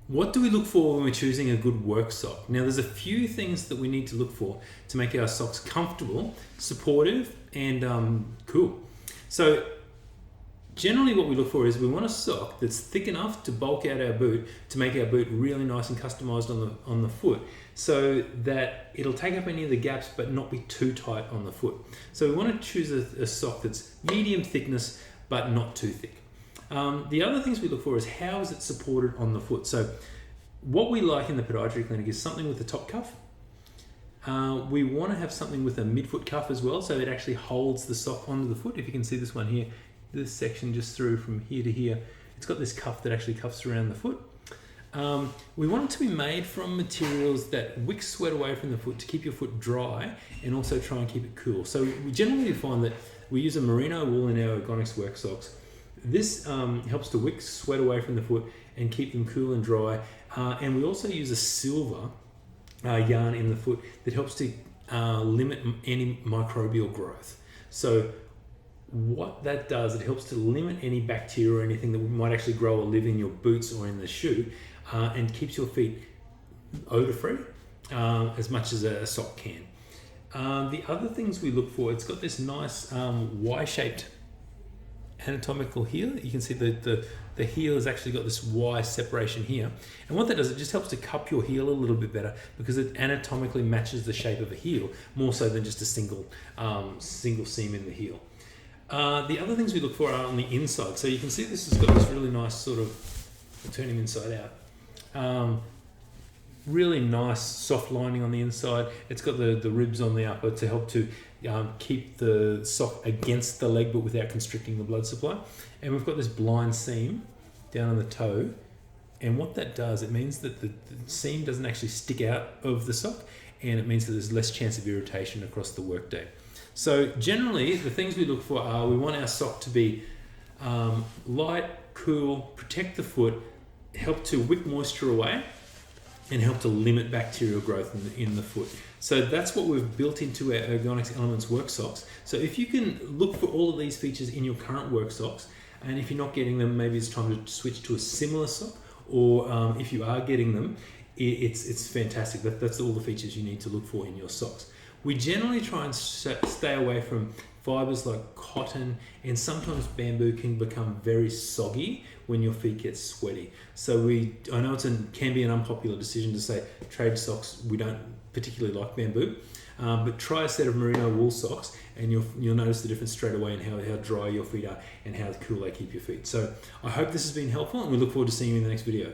What do we look for when we're choosing a good work sock? Now, there's a few things that we need to look for to make our socks comfortable, supportive, and cool. So generally what we look for is we want a sock that's thick enough to bulk out our boot, to make our boot really nice and customized on the foot, so that it'll take up any of the gaps but not be too tight on the foot. So we want to choose a sock that's medium thickness but not too thick. The other things we look for is how is it supported on the foot. So what we like in the podiatry clinic is something with a top cuff. We want to have something with a midfoot cuff as well, so it actually holds the sock onto the foot. If you can see this one here, this section just through from here to here, it's got this cuff that actually cuffs around the foot. We want it to be made from materials that wick sweat away from the foot to keep your foot dry and also try and keep it cool. So we generally find that we use a merino wool in our Ergonx work socks. This helps to wick sweat away from the foot and keep them cool and dry. And we also use a silver yarn in the foot that helps to limit any microbial growth. So what that does, it helps to limit any bacteria or anything that might actually grow or live in your boots or in the shoe, and keeps your feet odor free as much as a sock can. The other things we look for, it's got this nice Y-shaped anatomical heel. You can see the heel has actually got this Y separation here, and what that does, it just helps to cup your heel a little bit better because it anatomically matches the shape of a heel more so than just a single seam in the heel. The other things we look for are on the inside. So you can see this has got this really nice sort of, I'll turn him inside out, really nice soft lining on the inside. It's got the ribs on the upper to help to keep the sock against the leg but without constricting the blood supply. And we've got this blind seam down on the toe, and what that does, it means that the seam doesn't actually stick out of the sock, and it means that there's less chance of irritation across the workday. So generally the things we look for are, we want our sock to be light, cool, protect the foot, help to wick moisture away, and help to limit bacterial growth in the foot. So that's what we've built into our Ergonx Elements work socks. So if you can look for all of these features in your current work socks, and if you're not getting them, maybe it's time to switch to a similar sock, or if you are getting them, it's fantastic. That's all the features you need to look for in your socks. We generally try and stay away from fibers like cotton, and sometimes bamboo can become very soggy when your feet get sweaty. So I know can be an unpopular decision to say trade socks, we don't particularly like bamboo, but try a set of merino wool socks and you'll notice the difference straight away in how dry your feet are and how cool they keep your feet. So I hope this has been helpful, and we look forward to seeing you in the next video.